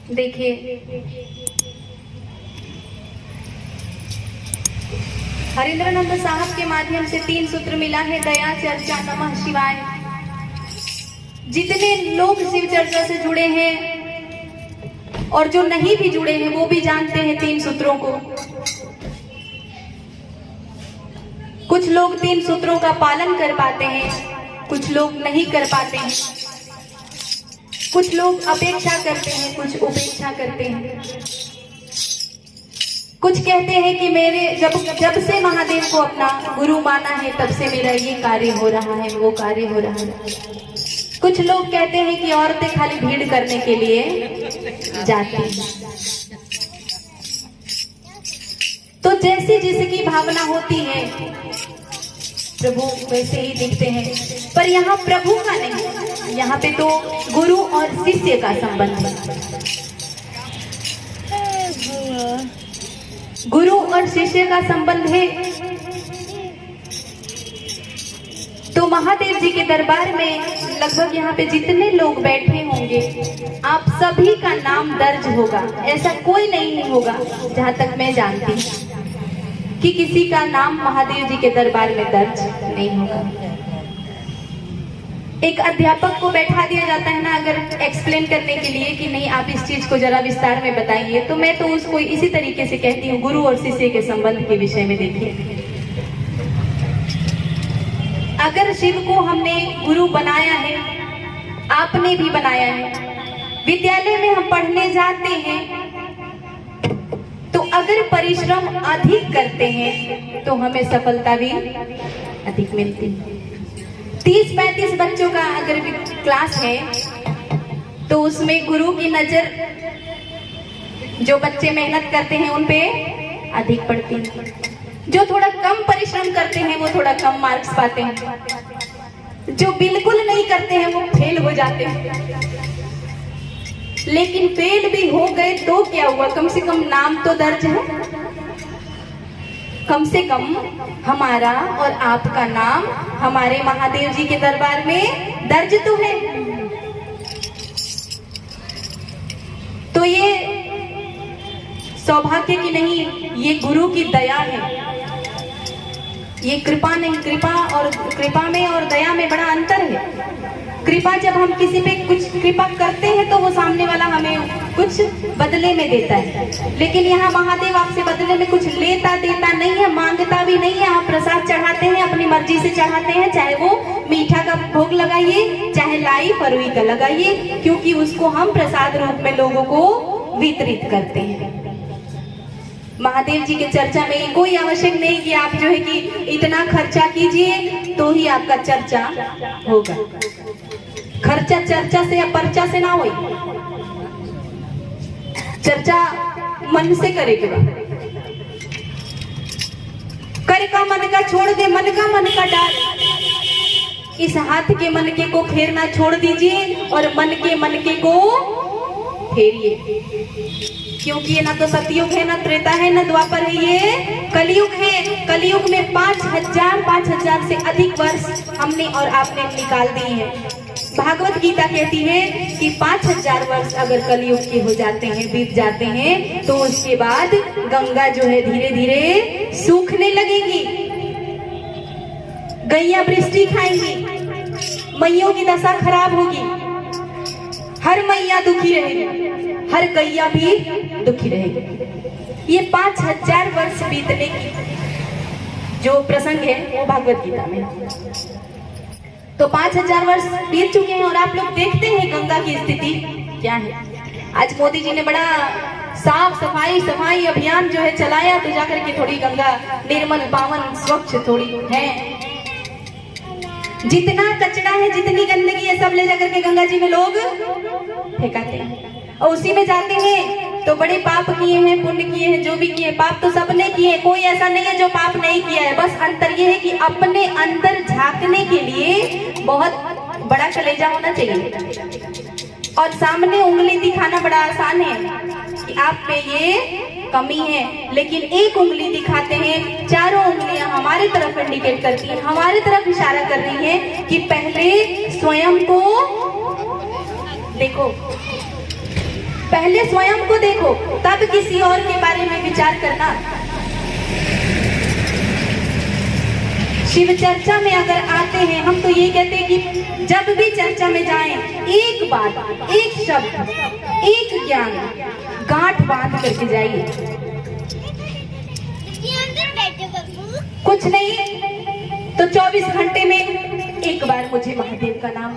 देखिए, हरिंद्रानंद साहब के माध्यम से 3 सूत्र मिला है, दया, चर्चा, नमः शिवाय। जितने लोग शिव चर्चा से जुड़े हैं और जो नहीं भी जुड़े हैं वो भी जानते हैं 3 सूत्रों को। कुछ लोग 3 सूत्रों का पालन कर पाते हैं, कुछ लोग नहीं कर पाते हैं, कुछ लोग अपेक्षा करते हैं, कुछ उपेक्षा करते हैं। कुछ कहते हैं कि मेरे जब से महादेव को अपना गुरु माना है तब से मेरा ये कार्य हो रहा है, वो कार्य हो रहा है। कुछ लोग कहते हैं कि औरतें खाली भीड़ करने के लिए जाती हैं। तो जैसी जिसकी भावना होती है प्रभु वैसे ही दिखते हैं, पर यहाँ प्रभु का नहीं, यहाँ पे तो गुरु और शिष्य का संबंध है। गुरु और शिष्य का संबंध है। तो महादेव जी के दरबार में लगभग यहाँ पे जितने लोग बैठे होंगे आप सभी का नाम दर्ज होगा। ऐसा कोई नहीं होगा जहाँ तक मैं जानती हूँ कि किसी का नाम महादेव जी के दरबार में दर्ज नहीं होगा। एक अध्यापक को बैठा दिया जाता है ना, अगर एक्सप्लेन करने के लिए कि नहीं आप इस चीज को जरा विस्तार में बताइए, तो मैं तो उसको इसी तरीके से कहती हूँ, गुरु और शिष्य के संबंध के विषय में देखिए। अगर शिव को हमने गुरु बनाया है, आपने भी बनाया है, विद्यालय में हम पढ़ने जाते हैं, तो अगर परिश्रम अधिक करते हैं तो हमें सफलता भी अधिक मिलती है। 30-35 बच्चों का अगर क्लास है तो उसमें गुरु की नजर जो बच्चे मेहनत करते हैं उन पे अधिक पड़ती है। जो थोड़ा कम परिश्रम करते हैं वो थोड़ा कम मार्क्स पाते हैं, जो बिल्कुल नहीं करते हैं वो फेल हो जाते हैं। लेकिन फेल भी हो गए तो क्या हुआ, कम से कम नाम तो दर्ज है। कम से कम हमारा और आपका नाम हमारे महादेव जी के दरबार में दर्ज तो है। तो ये सौभाग्य की नहीं, ये गुरु की दया है, ये कृपा नहीं। कृपा में और दया में बड़ा अंतर है। कृपा जब हम किसी पे कुछ कृपा करते हैं तो वो सामने वाला हमें कुछ बदले में देता है, लेकिन यहाँ महादेव आपसे बदले में कुछ लेता देता नहीं है, मांगता भी नहीं है। आप प्रसाद चढ़ाते हैं, अपनी मर्जी से चढ़ाते हैं, चाहे वो मीठा का भोग लगाइए, चाहे लाई फरुई का लगाइए, क्योंकि उसको हम प्रसाद रूप में लोगों को वितरित करते हैं। महादेव जी के चर्चा में कोई आवश्यक नहीं कि आप जो है कि इतना खर्चा कीजिए तो ही आपका चर्चा होगा। खर्चा चर्चा से या पर्चा से ना हो, चर्चा मन से करे के बाद। कर का मन का छोड़ दे, मन का मन का डाल। इस हाथ के मनके को फेरना छोड़ दीजिए और मन के को फेरिए, क्योंकि ये ना तो सतयुग है, ना त्रेता है, ना द्वापर है, ये कलयुग है। कलयुग में 5000 से अधिक वर्ष हमने और आपने निकाल दिए हैं। भागवत गीता कहती है कि 5000 वर्ष अगर कलयुग के हो जाते हैं, बीत जाते हैं, तो उसके बाद गंगा जो है धीरे धीरे सूखने लगेगी। गैया वृष्टि खाएंगी, मैयों की दशा खराब होगी, हर मैया दुखी रहेगी, हर गैया भी दुखी रहेगी। ये 5000 वर्ष बीतने की जो प्रसंग है वो भागवत गीता में। तो 5000 वर्ष बीत चुके हैं और आप लोग देखते हैं गंगा की स्थिति क्या है। आज मोदी जी ने बड़ा साफ सफाई अभियान जो है चलाया, तो जाकर के थोड़ी गंगा निर्मल पावन स्वच्छ थोड़ी है। जितना कचरा है, जितनी गंदगी है, सब ले जाकर के गंगा जी में लोग फेंकाते हैं और उसी में जाते हैं तो बड़े पाप किए हैं, पुण्य किए हैं, जो भी किए, पाप तो सबने किए, कोई ऐसा नहीं है जो पाप नहीं किया है। बस अंतर ये है कि अपने अंदर झांकने के लिए बहुत बड़ा कलेजा होना चाहिए और सामने उंगली दिखाना बड़ा आसान है कि आप पे ये कमी है, लेकिन एक उंगली दिखाते हैं, चारों उंगलियां हमारे तरफ इंडिकेट करती है, हमारे तरफ इशारा कर रही है कि पहले स्वयं को देखो। पहले स्वयं को देखो, तब किसी और के बारे में विचार करना। शिव चर्चा में अगर आते हैं हम तो ये कहते हैं कि जब भी चर्चा में जाएं, एक बात, एक शब्द, एक ज्ञान गांठ बांध करके जाइए। कुछ नहीं तो 24 घंटे में एक बार मुझे महादेव का नाम